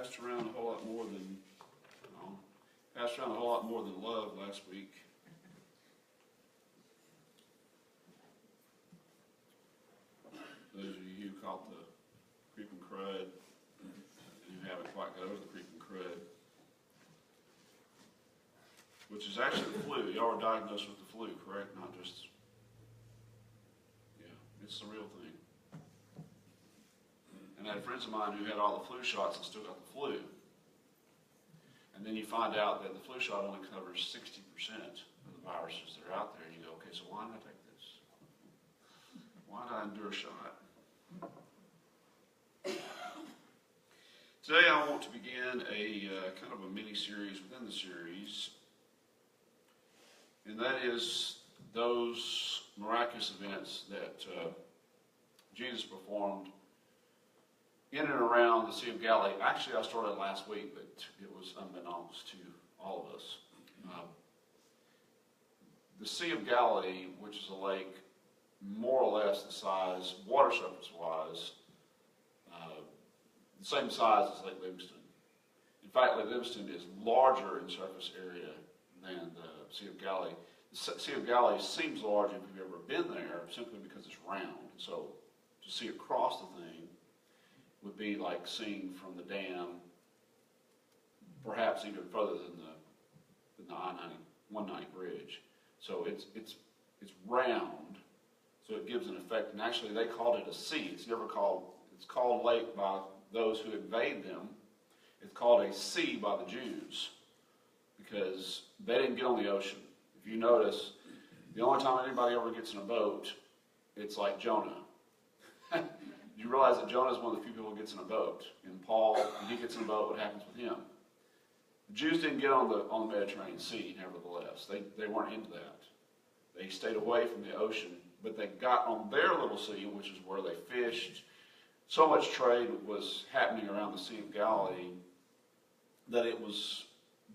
passed around a whole lot more than, passed around a whole lot more than love last week. Those of you who caught the creeping crud and who haven't quite got over the creeping crud, which is actually the flu. Y'all were diagnosed with the flu, correct? Not just, yeah, it's the real thing. And I had friends of mine who had all the flu shots and still got the flu. And then you find out that the flu shot only covers 60% of the viruses that are out there. And you go, okay, so why did I take this? Why did I endure a shot? Today I want to begin a kind of a mini-series within the series. And that is those miraculous events that Jesus performed in and around the Sea of Galilee. Actually, I started last week, but it was unbeknownst to all of us. The Sea of Galilee, which is a lake more or less the size, water surface-wise, the same size as Lake Livingston. In fact, Lake Livingston is larger in surface area than the Sea of Galilee. The Sea of Galilee seems large if you've ever been there, simply because it's round. So to see across the thing would be like seeing from the dam, perhaps even further than the I-190 bridge. So it's round, so it gives an effect. And actually, they called it a sea. It's called lake by those who invade them. It's called a sea by the Jews because they didn't get on the ocean. If you notice, the only time anybody ever gets in a boat, it's like Jonah. You realize that Jonah is one of the few people who gets in a boat. And Paul, when he gets in a boat, what happens with him? The Jews didn't get on the Mediterranean Sea, nevertheless. They weren't into that. They stayed away from the ocean, but they got on their little sea, which is where they fished. So much trade was happening around the Sea of Galilee that it was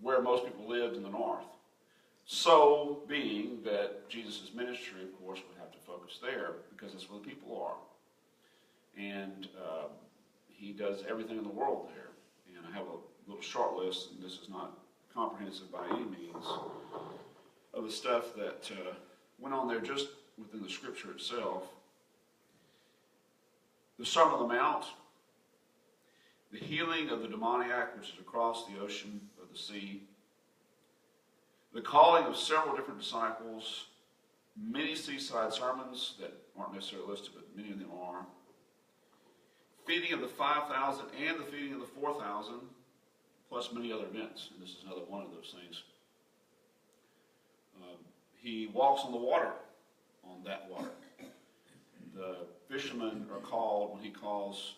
where most people lived in the north. So being that Jesus' ministry, of course, would have to focus there because that's where the people are. And he does everything in the world there. And I have a little short list, and this is not comprehensive by any means, of the stuff that went on there just within the scripture itself. The Sermon on the Mount, the healing of the demoniac, which is across the ocean of the sea, the calling of several different disciples, many seaside sermons that aren't necessarily listed, but many of them are, feeding of the 5,000 and the feeding of the 4,000, plus many other events, and this is another one of those things. He walks on the water, on that water. The fishermen are called when he calls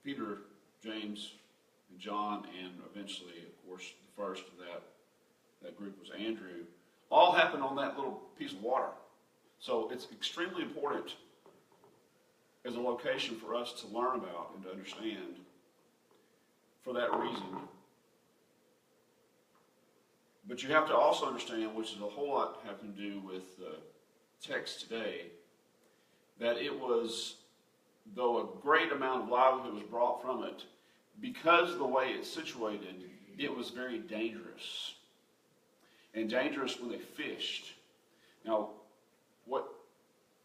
Peter, James, and John, and eventually, of course, the first of that group was Andrew. All happened on that little piece of water. So it's extremely important as a location for us to learn about and to understand for that reason. But you have to also understand, which is a whole lot having to do with the text today, that it was, though a great amount of livelihood was brought from it, because of the way it's situated, it was very dangerous. And dangerous when they fished. Now, what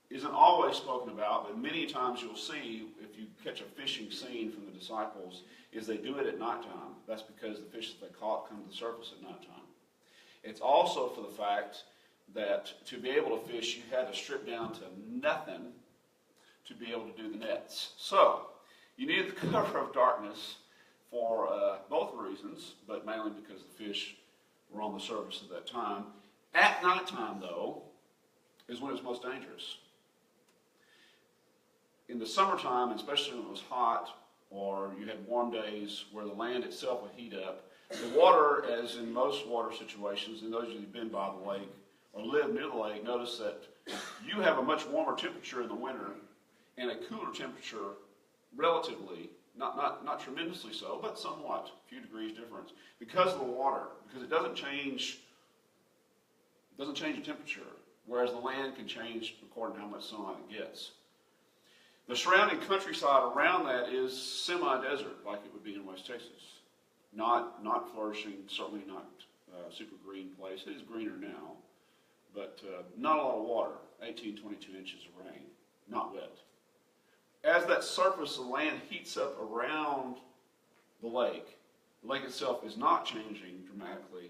isn't always spoken about, but many times you'll see, if you catch a fishing scene from the disciples, is they do it at nighttime. That's because the fish that they caught come to the surface at nighttime. It's also for the fact that to be able to fish, you had to strip down to nothing to be able to do the nets. So, you needed the cover of darkness for both reasons, but mainly because the fish were on the surface at that time. At nighttime, though, is when it's most dangerous. In the summertime, especially when it was hot, or you had warm days where the land itself would heat up, the water, as in most water situations, and those of you who've been by the lake or live near the lake, notice that you have a much warmer temperature in the winter and a cooler temperature relatively, not tremendously so, but somewhat, a few degrees difference, because of the water, because it doesn't change the temperature, whereas the land can change according to how much sunlight it gets. The surrounding countryside around that is semi-desert, like it would be in West Texas. Not flourishing, certainly not super green place. It is greener now, but not a lot of water, 18, 22 inches of rain, not wet. As that surface of land heats up around the lake itself is not changing dramatically.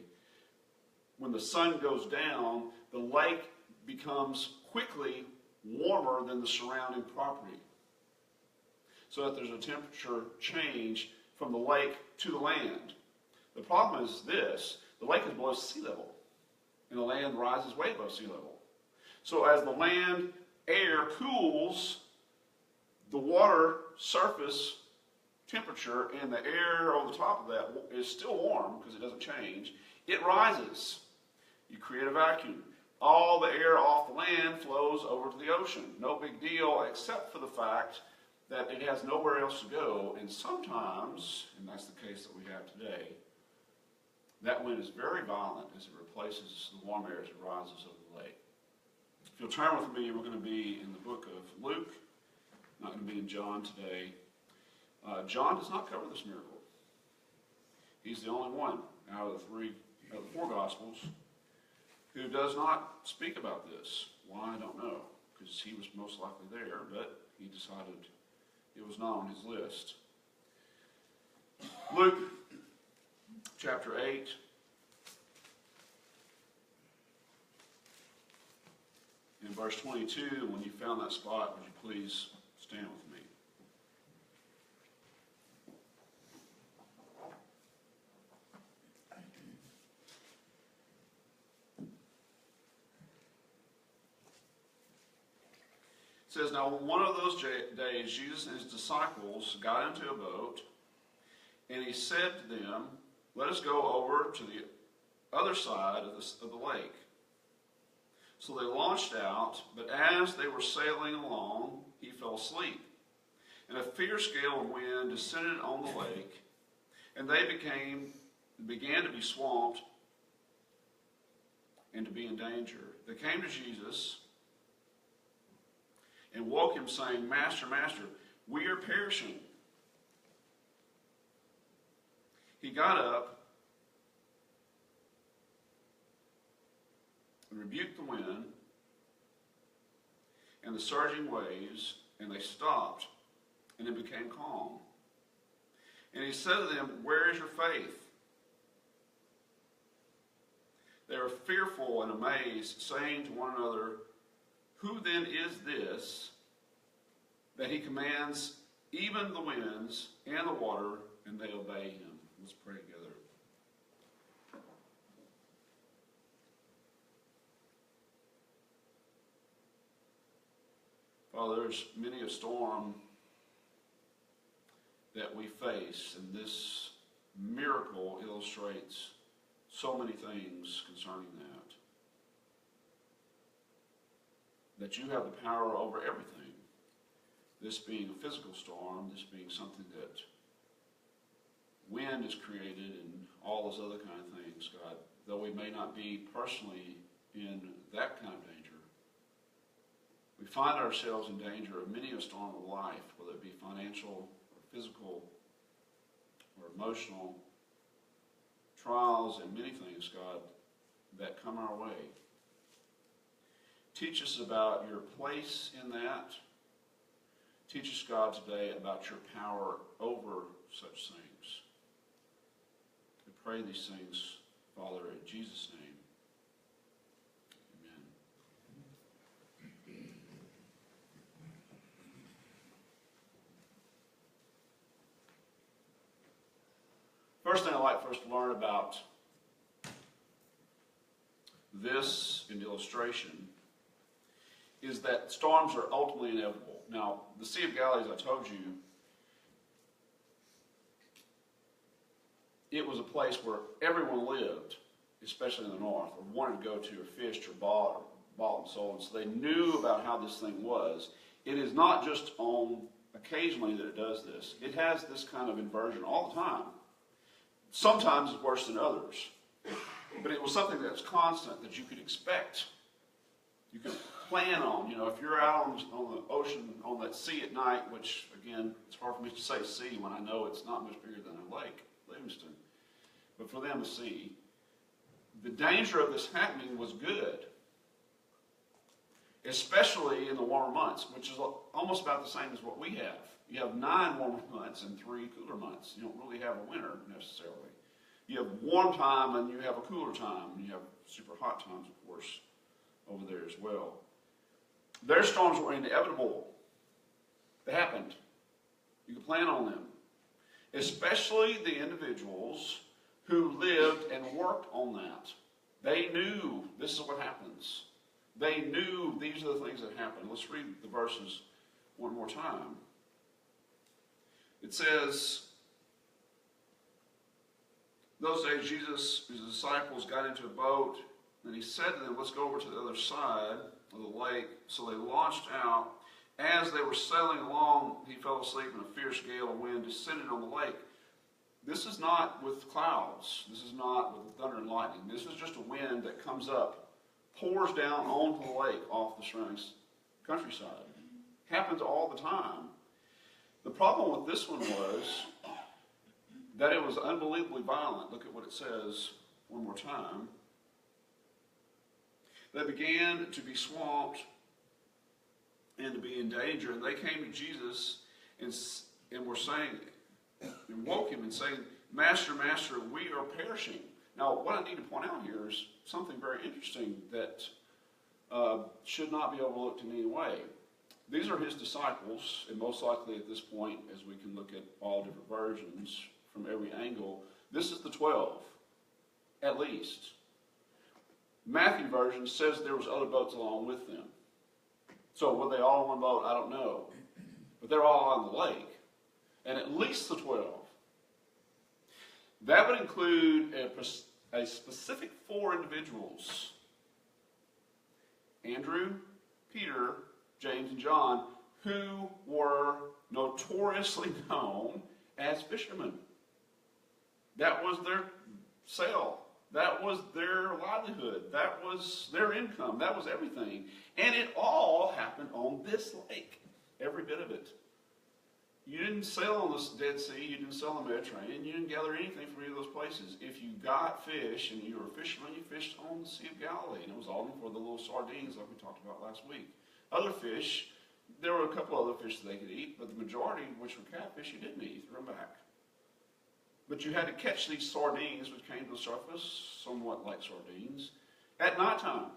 When the sun goes down, the lake becomes quickly warmer than the surrounding property. So that there's a temperature change from the lake to the land. The problem is this: the lake is below sea level, and the land rises way above sea level. So as the land air cools, the water surface temperature and the air over the top of that is still warm because it doesn't change. It rises. You create a vacuum. All the air off the land flows over to the ocean. No big deal, except for the fact that it has nowhere else to go. And sometimes, and that's the case that we have today, that wind is very violent as it replaces the warm air as it rises over the lake. If you'll turn with me, we're going to be in the book of Luke. Not going to be in John today. John does not cover this miracle. He's the only one out of the four Gospels who does not speak about this. Why, I don't know, because he was most likely there, but he decided it was not on his list. Luke chapter 8. In verse 22, when you found that spot, would you please stand with me? It says, now one of those days, Jesus and his disciples got into a boat, and he said to them, let us go over to the other side of the lake. So they launched out, but as they were sailing along, he fell asleep. And a fierce gale of wind descended on the lake, and they began to be swamped and to be in danger. They came to Jesus and woke him, saying, Master, Master, we are perishing. He got up and rebuked the wind and the surging waves, and they stopped, and it became calm. And he said to them, where is your faith? They were fearful and amazed, saying to one another, who then is this that he commands even the winds and the water, and they obey him? Let's pray together. Father, there's many a storm that we face, and this miracle illustrates so many things concerning that. That you have the power over everything. This being a physical storm, this being something that wind is created and all those other kind of things, God. Though we may not be personally in that kind of danger, we find ourselves in danger of many a storm of life, whether it be financial or physical or emotional trials and many things, God, that come our way. Teach us about your place in that. Teach us, God, today about your power over such things. We pray these things, Father, in Jesus' name. Amen. First thing I'd like for us to learn about this in illustration is that storms are ultimately inevitable. Now, the Sea of Galilee, as I told you, it was a place where everyone lived, especially in the north, or wanted to go to, or fished, or bought and sold. And so they knew about how this thing was. It is not just on occasionally that it does this. It has this kind of inversion all the time. Sometimes it's worse than others. But it was something that's constant, that you could expect. You could plan on. If you're out on the ocean, on that sea at night, which, again, it's hard for me to say sea when I know it's not much bigger than a lake, Livingston. But for them, a sea. The danger of this happening was good, especially in the warmer months, which is almost about the same as what we have. You have 9 warmer months and 3 cooler months. You don't really have a winter necessarily. You have warm time and you have a cooler time. And you have super hot times, of course, over there as well. Their storms were inevitable. They happened. You could plan on them. Especially the individuals who lived and worked on that. They knew this is what happens. They knew these are the things that happen. Let's read the verses one more time. It says, those days Jesus, his disciples got into a boat, and he said to them, let's go over to the other side of the lake. So they launched out. As they were sailing along, he fell asleep, and a fierce gale of wind descended on the lake. This is not with clouds. This is not with thunder and lightning. This is just a wind that comes up, pours down onto the lake off the surrounding countryside. Happens all the time. The problem with this one was that it was unbelievably violent. Look at what it says one more time. They began to be swamped and to be in danger, and they came to Jesus and were saying, and woke him and saying, Master, Master, we are perishing. Now, what I need to point out here is something very interesting that should not be overlooked in any way. These are his disciples, and most likely at this point, as we can look at all different versions from every angle, this is the 12, at least. Matthew version says there was other boats along with them. So were they all on one boat? I don't know. But they're all on the lake. And at least the 12. That would include a specific 4 individuals. Andrew, Peter, James, and John, who were notoriously known as fishermen. That was their sale. That was their livelihood. That was their income. That was everything. And it all happened on this lake. Every bit of it. You didn't sail on this Dead Sea. You didn't sail on the Mediterranean. You didn't gather anything from any of those places. If you got fish and you were a fisherman, you fished on the Sea of Galilee. And it was all for the little sardines like we talked about last week. Other fish, there were a couple other fish that they could eat, but the majority, which were catfish, you didn't eat. You threw them back. But you had to catch these sardines, which came to the surface, somewhat like sardines, at nighttime.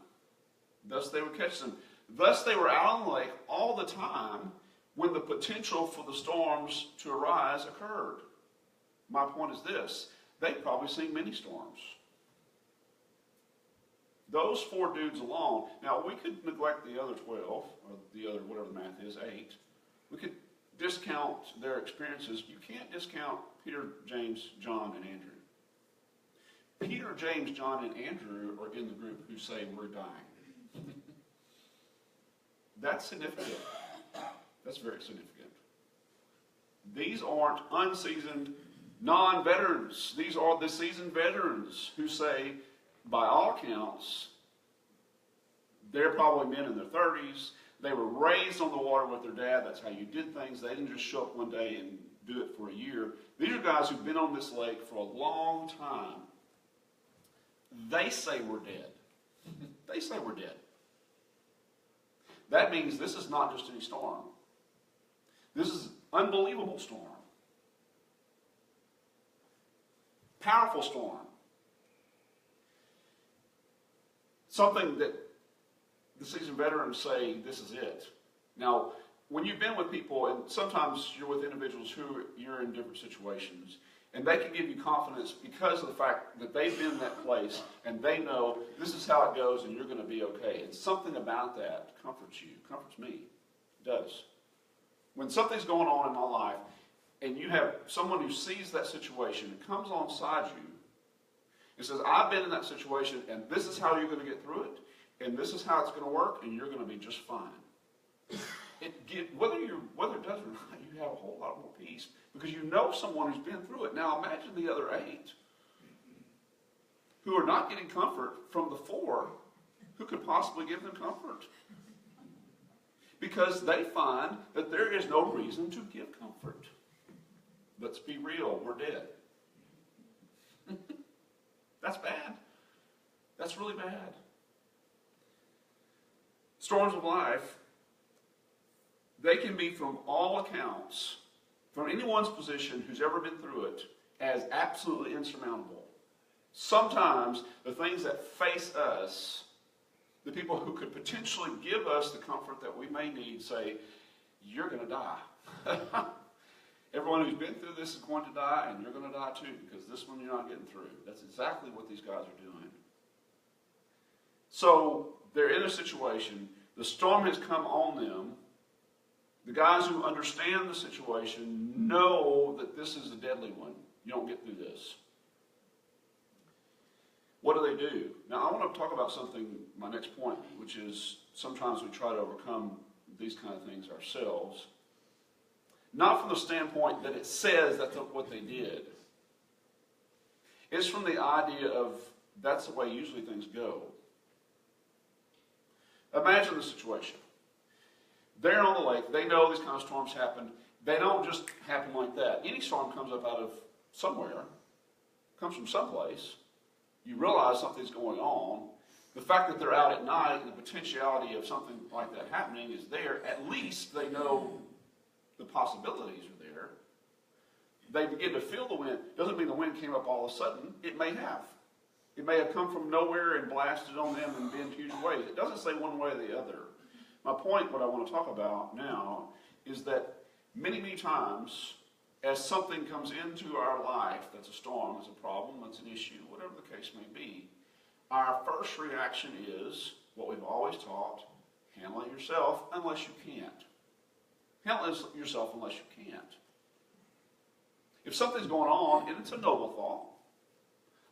Thus they would catch them. Thus they were out on the lake all the time when the potential for the storms to arise occurred. My point is this. They'd probably seen many storms. Those 4 dudes alone. Now, we could neglect the other 12, or the other, whatever the math is, 8. We could discount their experiences. You can't discount Peter, James, John, and Andrew. Peter, James, John, and Andrew are in the group who say we're dying. That's significant. That's very significant. These aren't unseasoned non-veterans. These are the seasoned veterans who say, by all accounts, they're probably men in their 30s. They were raised on the water with their dad. That's how you did things. They didn't just show up one day and do it for a year. These are guys who've been on this lake for a long time. They say we're dead. They say we're dead. That means this is not just any storm. This is an unbelievable storm. Powerful storm. Something that the seasoned veterans say, this is it. Now, when you've been with people, and sometimes you're with individuals who you're in different situations, and they can give you confidence because of the fact that they've been in that place, and they know this is how it goes, and you're going to be okay. And something about that comforts you, comforts me. It does. When something's going on in my life, and you have someone who sees that situation and comes alongside you, and says, I've been in that situation, and this is how you're going to get through it, and this is how it's going to work, and you're going to be just fine. Whether it does or not, you have a whole lot more peace because you know someone who's been through it. Now imagine the other 8 who are not getting comfort from the 4 who could possibly give them comfort. because they find that there is no reason to give comfort. Let's be real, we're dead. That's bad. That's really bad. Storms of life, they can be, from all accounts, from anyone's position who's ever been through it, as absolutely insurmountable. Sometimes the things that face us, the people who could potentially give us the comfort that we may need, say, you're going to die. Everyone who's been through this is going to die, and you're going to die too, because this one you're not getting through. That's exactly what these guys are doing. So they're in a situation. The storm has come on them. The guys who understand the situation know that this is a deadly one. You don't get through this. What do? Now, I want to talk about something, my next point, which is sometimes we try to overcome these kind of things ourselves. Not from the standpoint that it says that's what they did. It's from the idea of that's the way usually things go. Imagine the situation. They're on the lake. They know these kind of storms happen. They don't just happen like that. Any storm comes up out of somewhere, comes from someplace. You realize something's going on. The fact that they're out at night and the potentiality of something like that happening is there. At least they know the possibilities are there. They begin to feel the wind. Doesn't mean the wind came up all of a sudden. It may have. It may have come from nowhere and blasted on them and been huge waves. It doesn't say one way or the other. My point, what I want to talk about now, is that many, many times, as something comes into our life that's a storm, that's a problem, that's an issue, whatever the case may be, our first reaction is what we've always taught: handle it yourself unless you can't. Handle it yourself unless you can't. If something's going on, and it's a noble thought,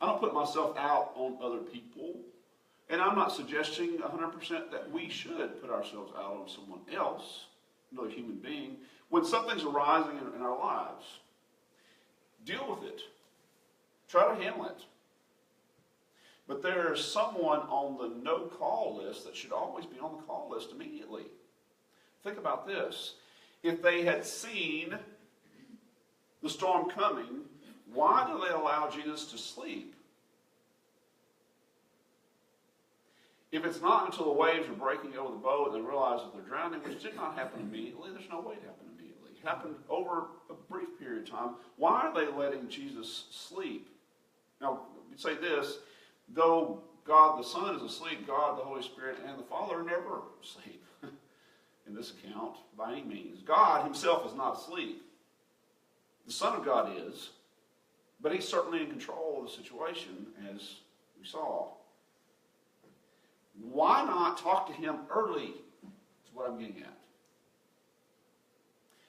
I don't put myself out on other people, and I'm not suggesting 100% that we should put ourselves out on someone else, another human being. When something's arising in our lives, deal with it. Try to handle it. But there's someone on the no-call list that should always be on the call list immediately. Think about this. If they had seen the storm coming, why do they allow Jesus to sleep? If it's not until the waves are breaking over the boat and they realize that they're drowning, which did not happen immediately, there's no way it happened immediately. It happened over a brief period of time. Why are they letting Jesus sleep? Now, we say this: though God the Son is asleep, God the Holy Spirit and the Father are never asleep in this account by any means. God himself is not asleep. The Son of God is, but he's certainly in control of the situation, as we saw. Why not talk to him early, is what I'm getting at.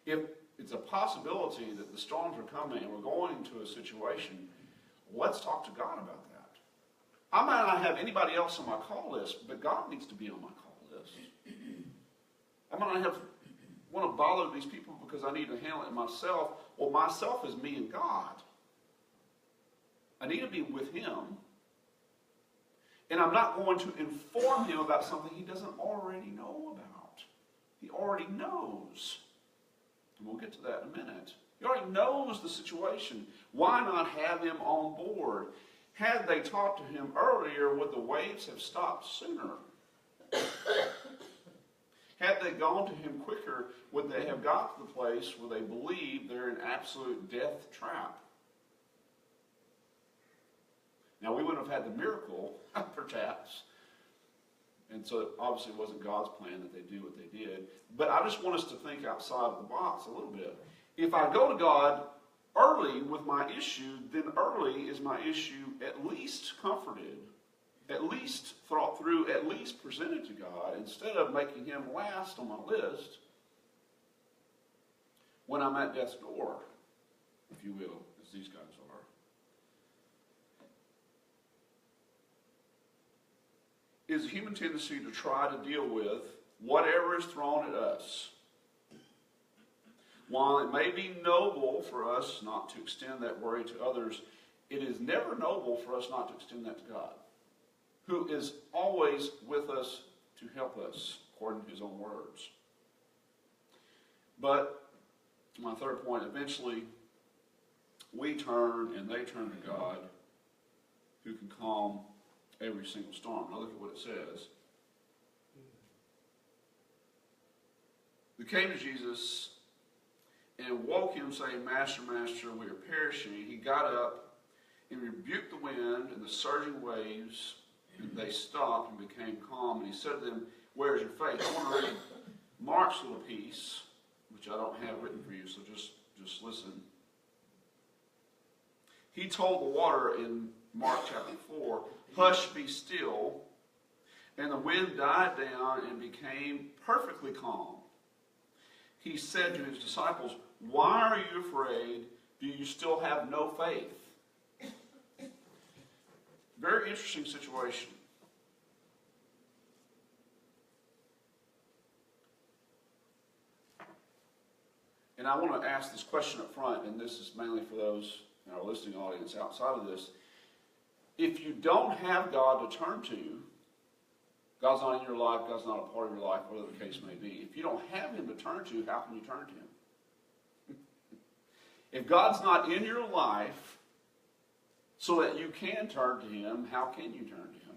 If it's a possibility that the storms are coming and we're going into a situation, let's talk to God about that. I might not have anybody else on my call list, but God needs to be on my call list. I might not want to bother these people because I need to handle it myself. Well, myself is me and God. I need to be with him. And I'm not going to inform him about something he doesn't already know about. He already knows. And we'll get to that in a minute. He already knows the situation. Why not have him on board? Had they talked to him earlier, would the waves have stopped sooner? Had they gone to him quicker, would they have got to the place where they believe they're in absolute death trap? Now, we wouldn't have had the miracle, perhaps. And so, obviously, it wasn't God's plan that they do what they did. But I just want us to think outside of the box a little bit. If I go to God early with my issue, then early is my issue at least comforted, at least thought through, at least presented to God, instead of making him last on my list when I'm at death's door, if you will, as these guys are. Is a human tendency to try to deal with whatever is thrown at us. While it may be noble for us not to extend that worry to others, it is never noble for us not to extend that to God, who is always with us to help us, according to his own words. But my third point, eventually we turn and they turn to God, who can calm every single storm. Now look at what it says. They came to Jesus and woke him, saying, Master, Master, we are perishing. He got up and rebuked the wind and the surging waves, and they stopped and became calm. And he said to them, where is your faith? I want to read Mark's little piece, which I don't have written for you, so just listen. He told the water in Mark chapter 4, hush, be still. And the wind died down and became perfectly calm. He said to his disciples, why are you afraid? Do you still have no faith? Very interesting situation. And I want to ask this question up front, and this is mainly for those in our listening audience outside of this. If you don't have God to turn to, God's not in your life, God's not a part of your life, whatever the case may be. If you don't have him to turn to, how can you turn to him? If God's not in your life so that you can turn to him, how can you turn to him?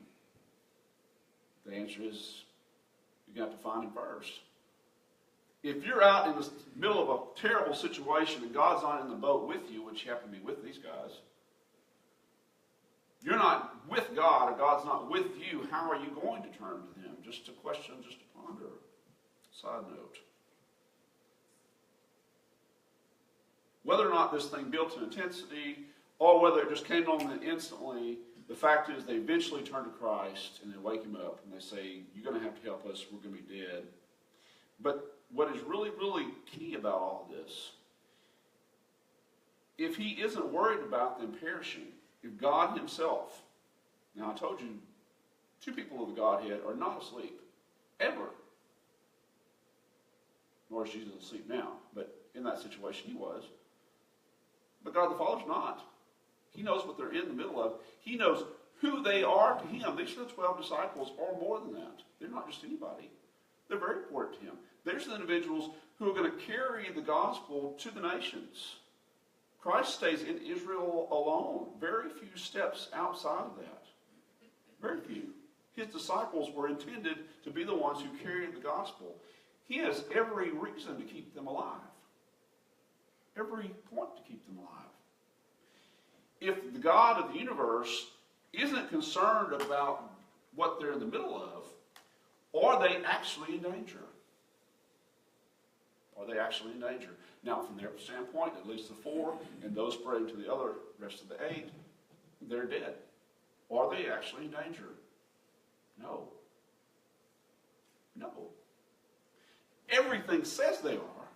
The answer is you're going to have to find him first. If you're out in the middle of a terrible situation and God's not in the boat with you, which you happen to be with these guys, you're not with God or God's not with you, how are you going to turn to him? Just a question, just to ponder. Side note. Whether or not this thing built to intensity or whether it just came on them instantly, the fact is they eventually turn to Christ and they wake him up and they say, you're going to have to help us, we're going to be dead. But what is really, really key about all this, if he isn't worried about them perishing, if God himself, now I told you, two people of the Godhead are not asleep, ever. Nor is Jesus asleep now, but in that situation he was. But God the Father's not. He knows what they're in the middle of. He knows who they are to him. These are the 12 disciples, or more than that. They're not just anybody. They're very important to him. There's the individuals who are going to carry the gospel to the nations. Christ stays in Israel alone. Very few steps outside of that. Very few. His disciples were intended to be the ones who carried the gospel. He has every reason to keep them alive. Every point to keep them alive. If the God of the universe isn't concerned about what they're in the middle of, are they actually in danger? Are they actually in danger? Now, from their standpoint, at least the 4, and those spreading to the other rest of the 8, they're dead. Are they actually in danger? No. No. Everything says they are.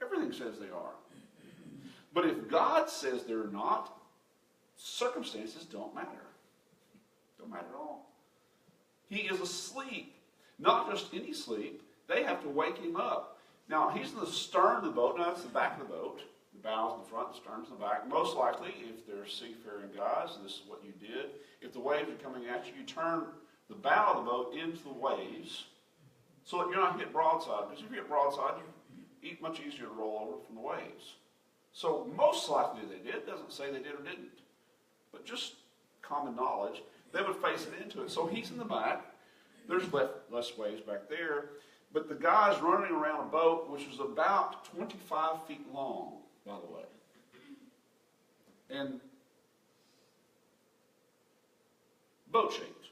Everything says they are. But if God says they're not, circumstances don't matter. Don't matter at all. He is asleep. Not just any sleep. They have to wake him up. Now, he's in the stern of the boat. Now, that's the back of the boat. The bow's in the front, the stern's in the back. Most likely, if they're seafaring guys, this is what you did. If the waves are coming at you, you turn the bow of the boat into the waves so that you're not hit broadside. Because if you hit broadside, it's much easier to roll over from the waves. So most likely they did. Doesn't say they did or didn't. But just common knowledge, they would face it into it. So he's in the back. There's less waves back there. But the guy's running around a boat which was about 25 feet long, by the way. And boat-shaped.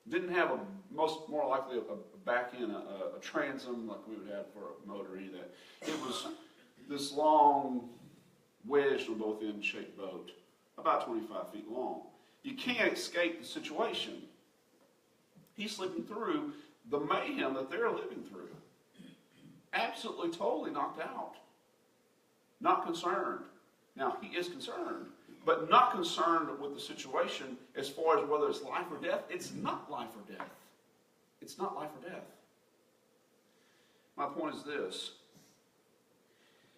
Didn't have more likely a back end, a transom like we would have for a motor or any of that. It was this long, wedged on both ends shaped boat, about 25 feet long. You can't escape the situation. He's slipping through the mayhem that they're living through. Absolutely, totally knocked out. Not concerned. Now, he is concerned, but not concerned with the situation as far as whether it's life or death. It's not life or death. It's not life or death. My point is this.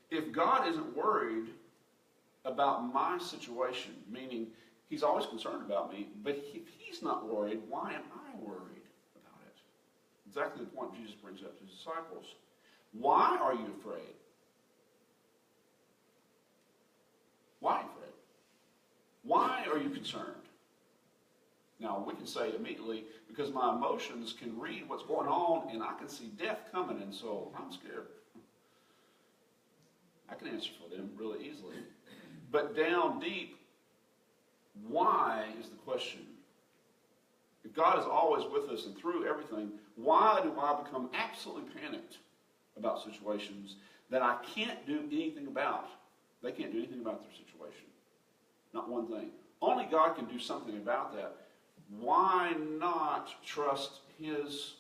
If God isn't worried about my situation, meaning he's always concerned about me, but if he's not worried, why am I worried about it? Exactly the point Jesus brings up to his disciples. Why are you afraid? Why are you afraid? Why are you concerned? Now, we can say immediately, because my emotions can read what's going on, and I can see death coming, and so I'm scared. I can answer for them really easily. But down deep, why is the question? If God is always with us and through everything, why do I become absolutely panicked about situations that I can't do anything about? They can't do anything about their situation. Not one thing. Only God can do something about that. Why not trust His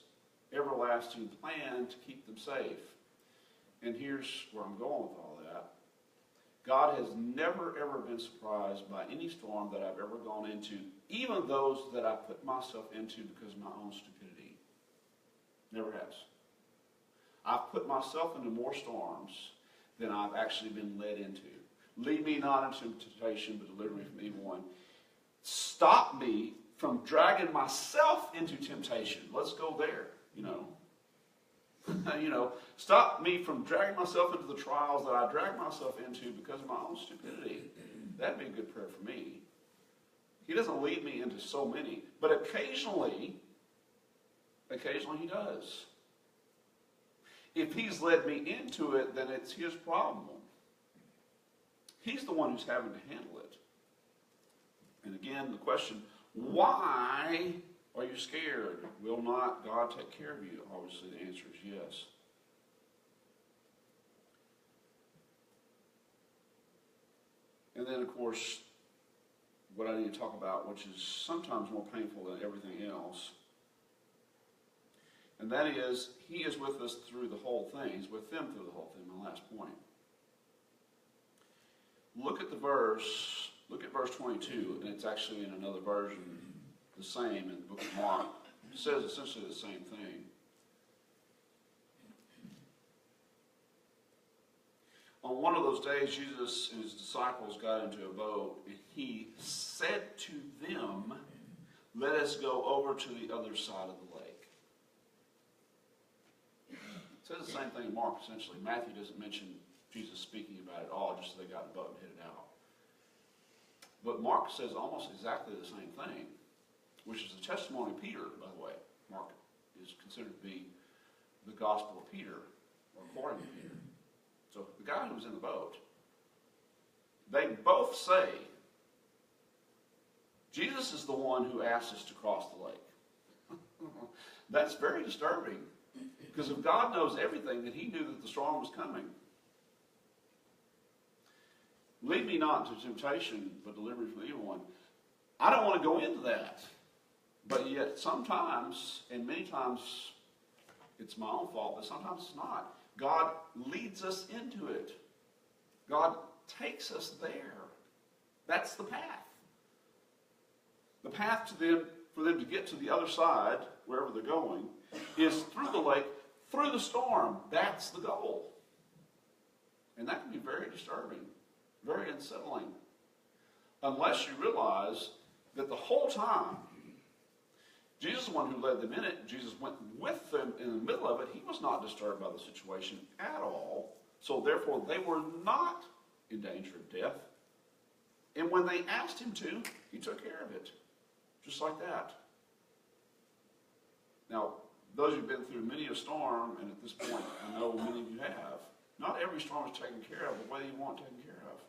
everlasting plan to keep them safe? And here's where I'm going with all that. God has never, ever been surprised by any storm that I've ever gone into, even those that I put myself into because of my own stupidity. Never has. I've put myself into more storms than I've actually been led into. Lead me not into temptation, but deliver me from evil one. Stop me from dragging myself into temptation. Let's go there, Stop me from dragging myself into the trials that I drag myself into because of my own stupidity. That'd be a good prayer for me. He doesn't lead me into so many, but occasionally He does. If He's led me into it, then it's His problem. He's the one who's having to handle it. And again, the question, why are you scared? Will not God take care of you? Obviously, the answer is yes. And then, of course, what I need to talk about, which is sometimes more painful than everything else, and that is, He is with us through the whole thing. He's with them through the whole thing, my last point. Look at verse 22, and it's actually in another version, the same in the book of Mark. It says essentially the same thing. On one of those days, Jesus and His disciples got into a boat, and He said to them, "Let us go over to the other side of the lake." It says the same thing in Mark, essentially. Matthew doesn't mention Jesus speaking about it all, just so they got in the boat and headed out. But Mark says almost exactly the same thing, which is the testimony of Peter, by the way. Mark is considered to be the gospel of Peter, or according to Peter. So the guy who was in the boat, they both say, Jesus is the one who asked us to cross the lake. That's very disturbing, because if God knows everything, then He knew that the storm was coming. Lead me not into temptation, but deliver me from the evil one. I don't want to go into that. But yet sometimes, and many times, it's my own fault, but sometimes it's not. God leads us into it. God takes us there. That's the path. The path to them, for them to get to the other side, wherever they're going, is through the lake, through the storm. That's the goal. And that can be very disturbing, very unsettling, unless you realize that the whole time, Jesus is the one who led them in it. Jesus went with them in the middle of it. He was not disturbed by the situation at all. So therefore, they were not in danger of death. And when they asked Him to, He took care of it. Just like that. Now, those who've been through many a storm, and at this point, I know many of you have, not every storm is taken care of the way you want taken care of.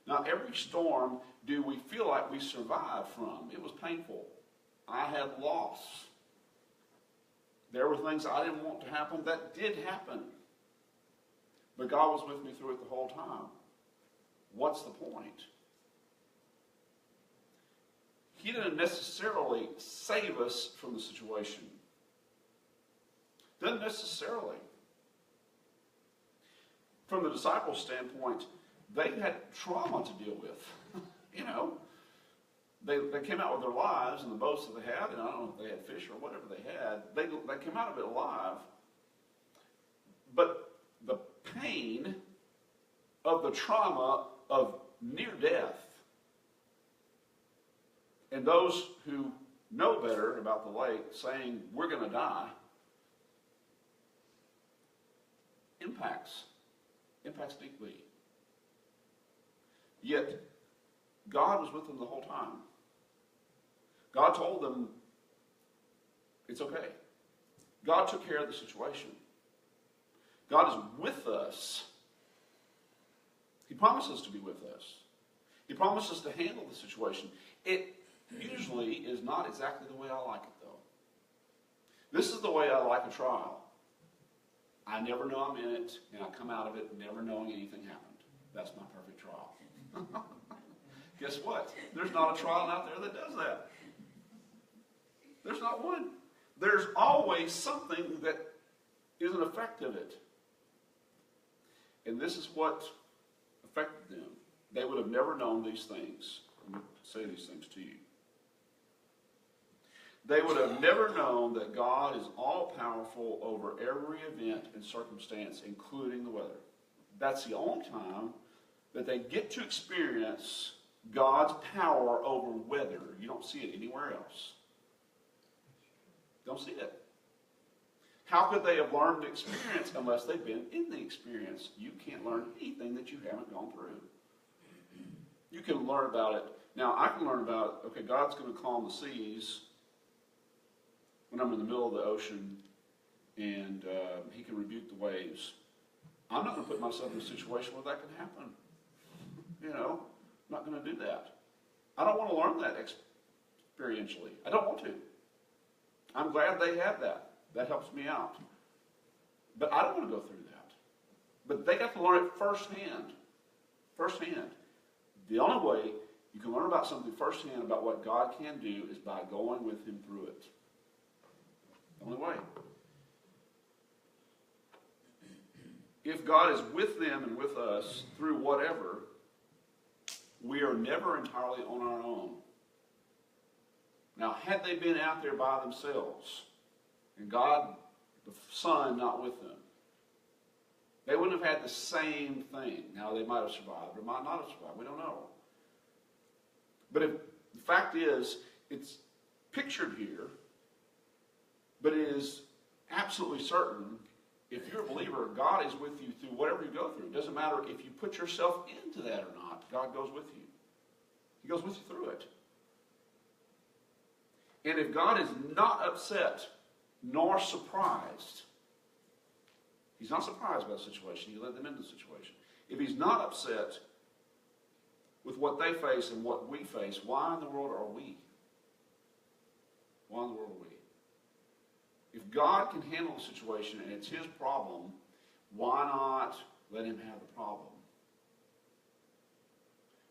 Not every storm do we feel like we survived from. It was painful. I had loss. There were things I didn't want to happen that did happen. But God was with me through it the whole time. What's the point? He didn't necessarily save us from the situation. Doesn't necessarily. From the disciples' standpoint, they had trauma to deal with. They came out with their lives in the boats that they had, and I don't know if they had fish or whatever they had. They came out of it alive. But the pain of the trauma of near death, and those who know better about the lake saying, we're going to die, impacts deeply. Yet, God was with them the whole time. God told them, it's okay. God took care of the situation. God is with us. He promises to be with us. He promises to handle the situation. It usually is not exactly the way I like it, though. This is the way I like a trial. I never know I'm in it, and I come out of it never knowing anything happened. That's my perfect trial. Guess what? There's not a trial out there that does that. There's not one. There's always something that is an effect of it. And this is what affected them. They would have never known these things. I'm going to say these things to you. They would have never known that God is all-powerful over every event and circumstance, including the weather. That's the only time that they get to experience God's power over weather. You don't see it anywhere else. Don't see it. How could they have learned the experience unless they've been in the experience? You can't learn anything that you haven't gone through. You can learn about it. Now, I can learn about, okay, God's going to calm the seas when I'm in the middle of the ocean, and he can rebuke the waves. I'm not going to put myself in a situation where that can happen. You know, I'm not going to do that. I don't want to learn that experientially. I don't want to. I'm glad they have that. That helps me out. But I don't want to go through that. But they got to learn it firsthand. Firsthand. The only way you can learn about something firsthand about what God can do is by going with him through it. The only way. If God is with them and with us through whatever, we are never entirely on our own. Now, had they been out there by themselves, and God, the Son, not with them, they wouldn't have had the same thing. Now, they might have survived or might not have survived. We don't know. But if the fact is, it's pictured here, but it is absolutely certain, if you're a believer, God is with you through whatever you go through. It doesn't matter if you put yourself into that or not. God goes with you. He goes with you through it. And if God is not upset nor surprised, he's not surprised by the situation. He led them into the situation. If he's not upset with what they face and what we face, why in the world are we? Why in the world are we? If God can handle the situation and it's his problem, why not let him have the problem?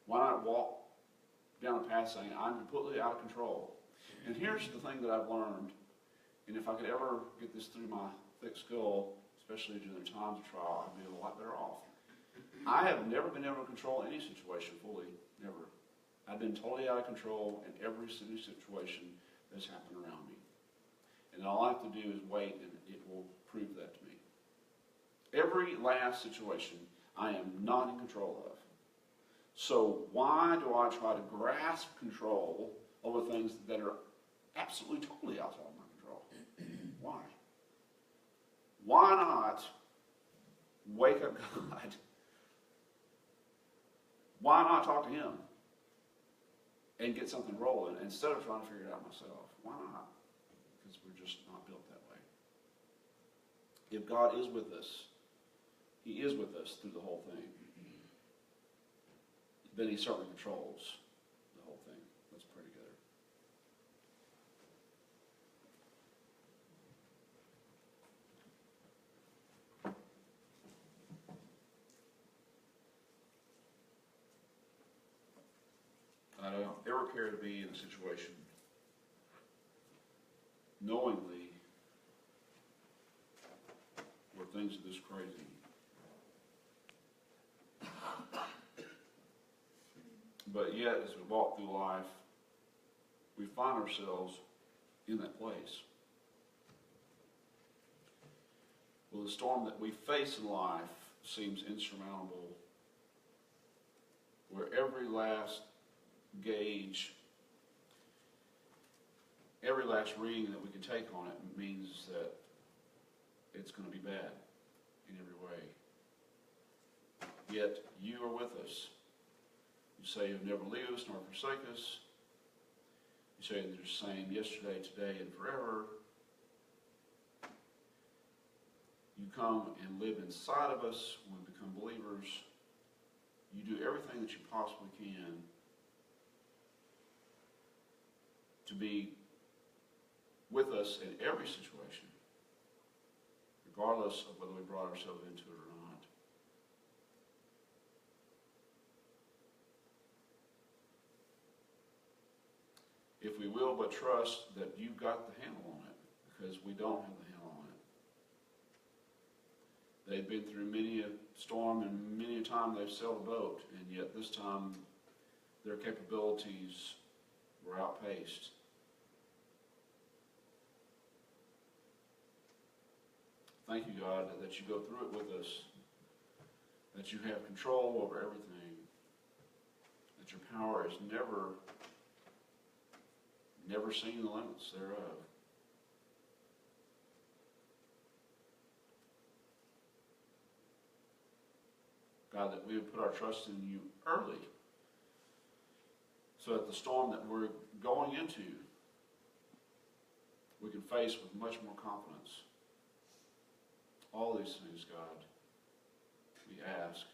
Why not walk down the path saying, I'm completely out of control? And here's the thing that I've learned, and if I could ever get this through my thick skull, especially during the times of trial, I'd be a lot better off. I have never been able to control any situation fully, never. I've been totally out of control in every situation that's happened around me. And all I have to do is wait, and it will prove that to me. Every last situation I am not in control of. So why do I try to grasp control over things that are absolutely, totally outside of my control? Why? Why not wake up God? Why not talk to him and get something rolling instead of trying to figure it out myself? Why not? Because we're just not built that way. If God is with us, he is with us through the whole thing. Then he certainly controls the whole thing. Let's pray together. I don't ever care to be in a situation knowingly where things are this crazy. But yet, as we walk through life, we find ourselves in that place. Well, the storm that we face in life seems insurmountable, where every last gauge, every last reading that we can take on it means that it's going to be bad. in every way. Yet you are with us. You say you'll never leave us nor forsake us. You say that you're the same yesterday, today, and forever. You come and live inside of us when we become believers. You do everything that you possibly can to be with us in every situation, regardless of whether we brought ourselves into it or not. If we will but trust that you've got the handle on it, because we don't have the handle on it. They've been through many a storm and many a time they've sailed a boat, and yet this time their capabilities were outpaced. Thank you, God, that you go through it with us, that you have control over everything, that your power is never seen the limits thereof. God, that we would put our trust in you early, so that the storm that we're going into, we can face with much more confidence. All these things, God, we ask.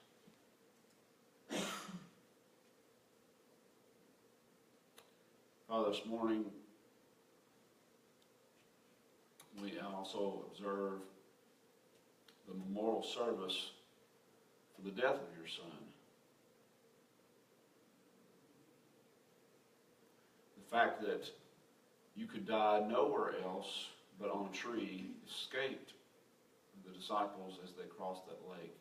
Father, this morning, we also observe the memorial service for the death of your Son. The fact that you could die nowhere else but on a tree escaped the disciples as they crossed that lake.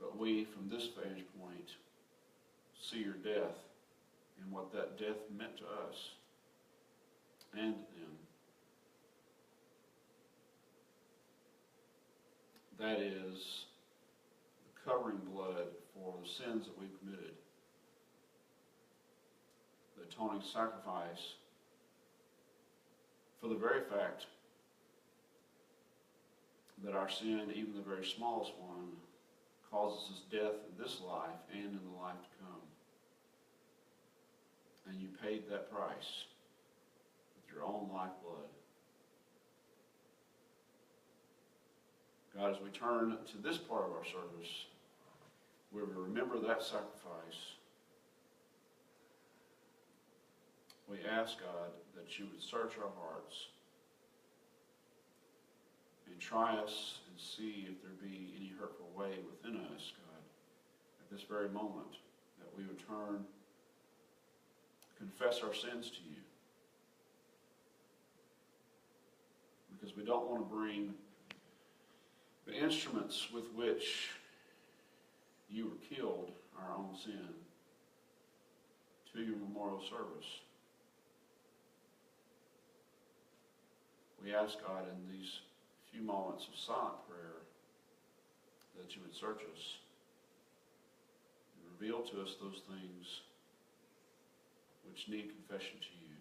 But we, from this vantage point, see your death and what that death meant to us and to them. That is the covering blood for the sins that we've committed. The atoning sacrifice for the very fact that our sin, even the very smallest one, causes us death in this life and in the life to come. And you paid that price with your own lifeblood. God, as we turn to this part of our service, where we remember that sacrifice, we ask, God, that you would search our hearts and try us and see if there be any hurtful way within us, God, at this very moment, that we would turn, confess our sins to you. Because we don't want to bring the instruments with which you were killed, our own sin, to your memorial service. We ask, God, in these few moments of silent prayer, that you would search us and reveal to us those things which need confession to you.